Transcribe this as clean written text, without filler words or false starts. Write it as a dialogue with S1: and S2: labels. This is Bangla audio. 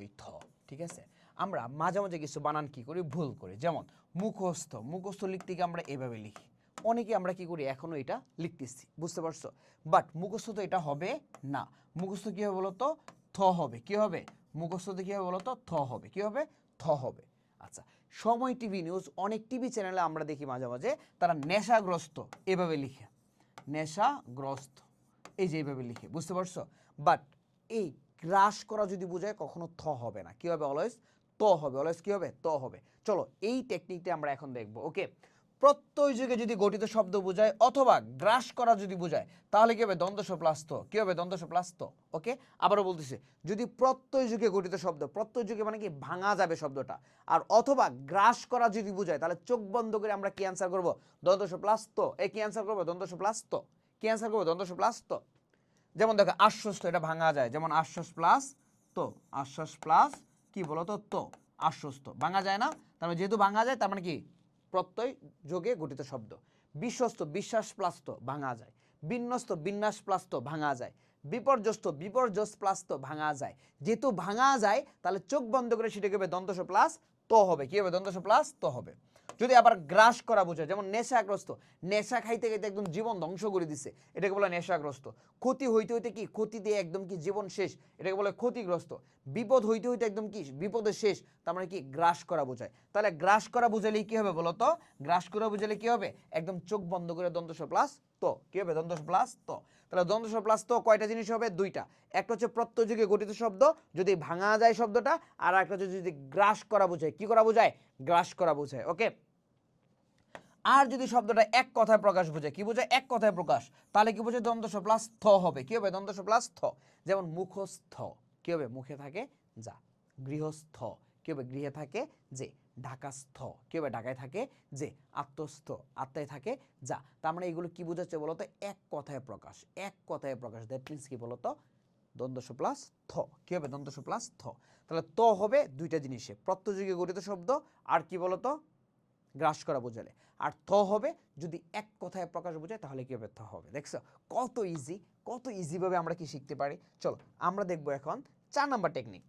S1: হয় থ। ঠিক আছে, আমরা মাঝে মাঝে কিছু বানান কি করি, ভুল করি। যেমন মুখস্থ, মুখস্থ লিখতে গিয়ে আমরা এভাবে লিখি, অনেকে আমরা কি করি এখনো এটা লিখতেছি, বুঝতে পারছো? বাট মুখস্থ তো এটা হবে না। মুখস্থ কি হবে বলো তো, থ হবে। কি হবে মুখস্থতে, কি হবে বলো তো, থ হবে। কি হবে, থ হবে। আচ্ছা, সময় টিভি নিউজ, অনেক টিভি চ্যানেলে আমরা দেখি মাঝে মাঝে তারা নেশাগ্রস্ত এভাবে লিখে, নেশাগ্রস্ত এই যে এইভাবে লিখে, বুঝতে পারছো? বাট এই গ্রাস করা যদি বোঝায় কখনো থ হবে না, কি হবে, অলওয়েজ ত হবে। অলওয়েজ কি হবে, ত হবে। চলো এই টেকনিকটা আমরা এখন দেখব। ওকে, প্রত্যয় যুগে যদি গঠিত শব্দ বোঝায় অথবা গ্রাস করা যদি বোঝায় তাহলে কি হবে, দ্বন্দ্ব প্লাস ত। কি হবে, দ্বন্দ্ব প্লাস ত। ওকে, আবারও বলতেছি, যদি প্রত্যয় যুগে গঠিত শব্দ, প্রত্যয় যুগে মানে কি ভাঙা যাবে শব্দটা, আর অথবা গ্রাস করা যদি বোঝায় তাহলে চোখ বন্ধ করে আমরা কি অ্যান্সার করবো, দ্বন্দ্ব প্লাস ত। এই কি অ্যান্সার করবো, দ্বন্দ্ব প্লাস ত। কি অ্যান্সার করবো, দ্বন্দ্ব প্লাস ত। যেমন দেখো আশ্বস্ত, এটা ভাঙা যায়, যেমন আশ্বাস প্লাস তো, আশ্বাস প্লাস কি বলতো তো, আশ্বস্ত ভাঙা যায় না, তার মানে যেহেতু ভাঙা যায় তার মানে কি প্রত্যয় যোগে গঠিত শব্দ। বিশ্বস্ত, বিশ্বাস প্লাস তো ভাঙা যায়। বিন্যস্ত, বিন্যাস প্লাস তো ভাঙা যায়। বিপর্যস্ত, বিপর্যস্ত প্লাস তো ভাঙা যায়। যেহেতু ভাঙা যায় তাহলে চোখ বন্ধ করে সেটা কি হবে, দন্তস প্লাস তো হবে। কি হবে, দন্তস প্লাস তো হবে। যদি আবার গ্রাস করা বোঝায়, যেমন নেশাগ্রস্ত, নেশা খাইতে খাইতে একদম জীবন ধ্বংস করে দিছে, এটাকে বলে নেশাগ্রস্ত। ক্ষতি হইতে হইতে কি, ক্ষতি দিয়ে একদম কি জীবন শেষ, এটাকে বলে ক্ষতিগ্রস্ত। বিপদ হইতে হইতে একদম কি বিপদের শেষ, তার মানে কি গ্রাস করা বোঝায়। তাহলে গ্রাস করা বুঝালে কি হবে বলো তো, গ্রাস করা বুঝালে কি হবে, একদম চোখ বন্ধ করে দন্তস প্লাস তো। কি হবে, দন্তস প্লাস তো। তাহলে দন্তস প্লাস তো কয়টা জিনিস হবে, দুইটা। একটা হচ্ছে প্রত্যয় যুগে গঠিত শব্দ যদি ভাঙা যায় শব্দটা, আর একটা হচ্ছে যদি গ্রাস করা বোঝায়। কি করা বোঝায়, গ্রাস করা বোঝায়। ওকে, আর যদি শব্দটা এক কথায় প্রকাশ বোঝায়, কি বোঝায়, এক কথায় প্রকাশ, তাহলে কি বোঝায়, দ্বন্দ্ব প্লাস থ হবে। কি হবে, দ্বন্দ্ব প্লাস থ। যেমন মুখস্থ, কি হবে, মুখে থাকে যা। গৃহস্থ, কি হবে, গৃহে থাকে যে। ঢাকাস্থ, কি হবে, ঢাকায় থাকে যে। আত্মস্থ, আত্মায় থাকে যা। তার মানে এগুলো কি বোঝাচ্ছে বলতো, এক কথায় প্রকাশ, এক কথায় প্রকাশ। দ্যাট মিনস কি বলতো, দ্বন্দ্ব প্লাস থ। কি হবে, দ্বন্দ্ব প্লাস থ। তাহলে ত হবে দুইটা জিনিসে, প্রত্যয়যুগে গঠিত শব্দ আর কি বলতো, গ্রাস করা বোঝালে। আর থ হবে যদি এক কথায় প্রকাশ বোঝায় তাহলে কি হবে, থ হবে। দেখছো কত ইজি, কত ইজিভাবে আমরা কি শিখতে পারি। চলো আমরা দেখবো এখন 4 নাম্বার টেকনিক।